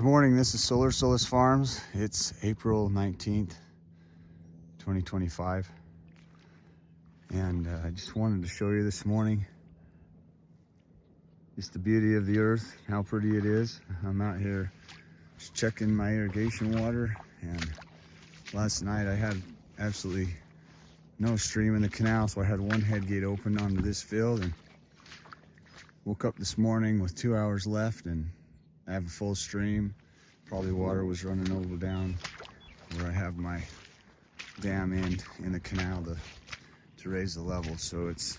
Good morning, this is Solace Farms. It's April 19th, 2025. And I just wanted to show you this morning just the beauty of the earth, how pretty it is. I'm out here just checking my irrigation water, and last night I had absolutely no stream in the canal, so I had one head gate open onto this field, and woke up this morning with 2 hours left and I have a full stream. Probably water was running over down where I have my dam end in the canal to raise the level. So it's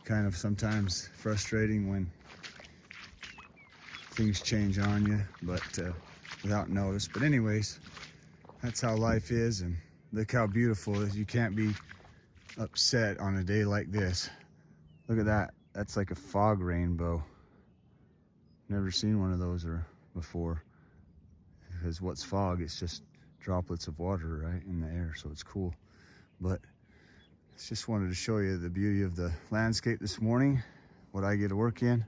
kind of sometimes frustrating when things change on you, but without notice. But anyways, that's how life is, and look how beautiful it is. You can't be upset on a day like this. Look at that. That's like a fog rainbow. Never seen one of those before, because what's fog? It's just droplets of water right in the air, so it's cool. But just wanted to show you the beauty of the landscape this morning, what I get to work in,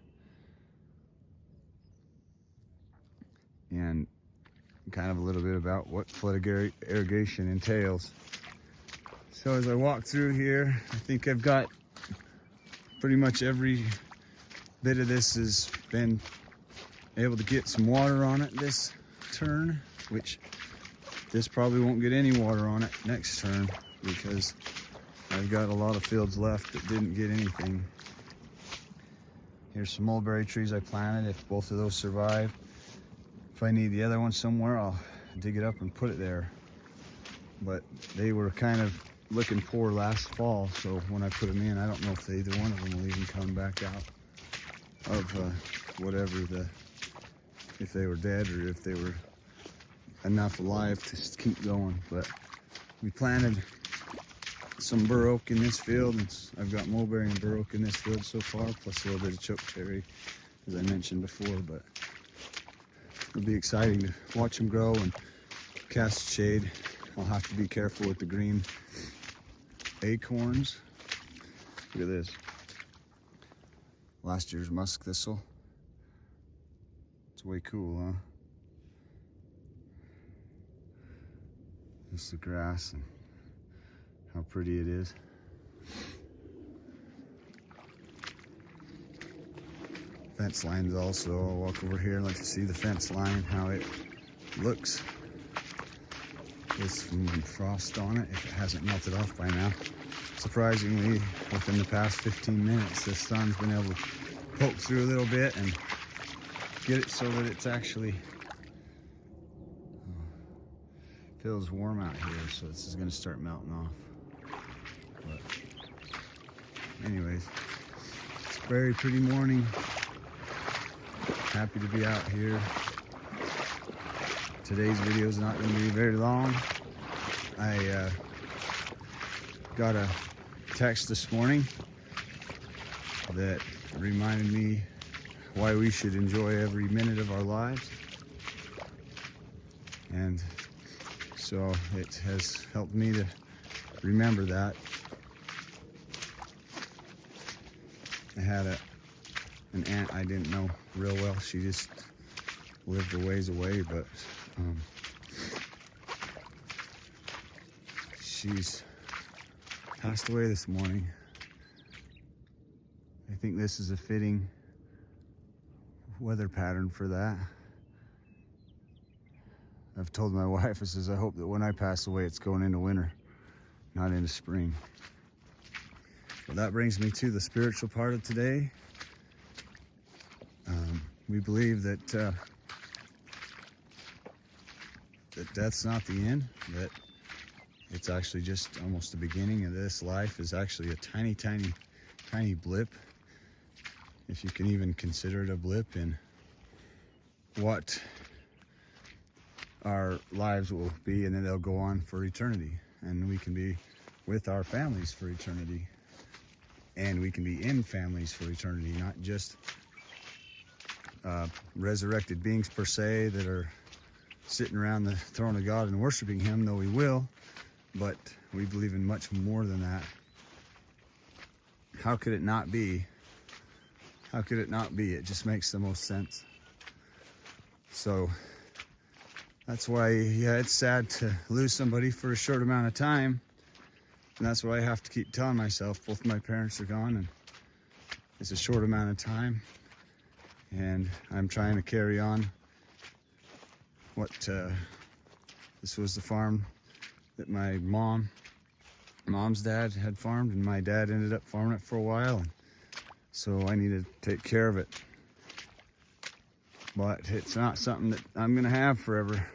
and kind of a little bit about what flood irrigation entails. So as I walk through here, I think I've got pretty much every bit of this has been able to get some water on it this turn, which this probably won't get any water on it next turn, because I've got a lot of fields left that didn't get anything. Here's some mulberry trees I planted. If both of those survive, if I need the other one somewhere, I'll dig it up and put it there. But they were kind of looking poor last fall, so when I put them in, I don't know if either one of them will even come back out of if they were dead or if they were enough alive to keep going. But we planted some bur oak in this field, and I've got mulberry and bur oak in this field so far, plus a little bit of choke cherry, as I mentioned before. But it'll be exciting to watch them grow and cast shade. I'll have to be careful with the green acorns. Look at this. Last year's musk thistle. It's way cool, huh? Just the grass and how pretty it is. Fence lines also. I'll walk over here and let you see the fence line, how it looks. With some frost on it, if it hasn't melted off by now. Surprisingly, within the past 15 minutes, the sun's been able to poke through a little bit and get it so that it's actually feels warm out here, so this is going to start melting off. But anyways, it's a very pretty morning. Happy to be out here. Today's video is not going to be very long. I got a text this morning that reminded me why we should enjoy every minute of our lives. And so it has helped me to remember that. I had an aunt I didn't know real well. She just lived a ways away, but she's passed away this morning. I think this is a fitting weather pattern for that. I've told my wife, I says, I hope that when I pass away, it's going into winter, not into spring. But that brings me to the spiritual part of today. We believe that that death's not the end, that it's actually just almost the beginning of this life is actually a tiny, tiny, tiny blip, if you can even consider it a blip in what our lives will be, and then they'll go on for eternity, and we can be with our families for eternity, and we can be in families for eternity, not just resurrected beings per se that are sitting around the throne of God and worshiping Him, though we will, but we believe in much more than that. How could it not be? How could it not be? It just makes the most sense. So that's why, yeah, it's sad to lose somebody for a short amount of time. And that's why I have to keep telling myself both my parents are gone and it's a short amount of time. And I'm trying to carry on what, this was the farm that my mom's dad had farmed, and my dad ended up farming it for a while. And so I need to take care of it. But it's not something that I'm gonna have forever.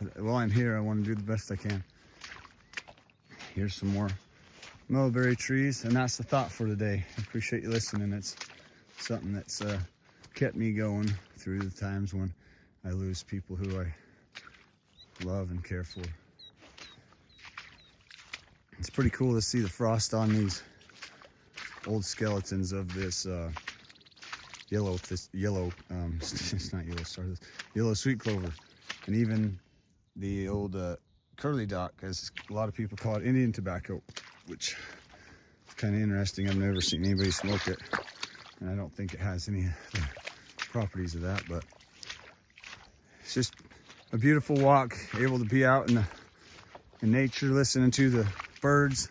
But while I'm here, I want to do the best I can. Here's some more mulberry trees, and that's the thought for today. I appreciate you listening. It's something that's kept me going through the times when I lose people who I love and care for. It's pretty cool to see the frost on these old skeletons of this yellow, it's not yellow, sorry, this yellow sweet clover, and even the old curly dock, as a lot of people call it, Indian tobacco, which is kind of interesting. I've never seen anybody smoke it, and I don't think it has any of the properties of that, but it's just a beautiful walk, able to be out in nature, listening to the birds,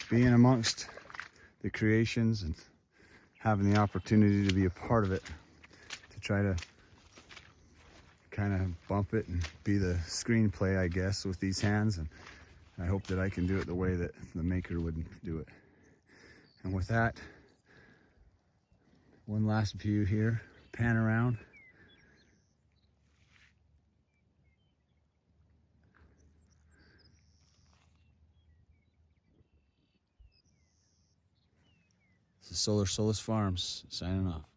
being amongst the creations and having the opportunity to be a part of it, to try to kind of bump it and be the screenplay, I guess, with these hands. And I hope that I can do it the way that the maker would do it. And with that, one last view here, pan around. This is Solace Farms signing off.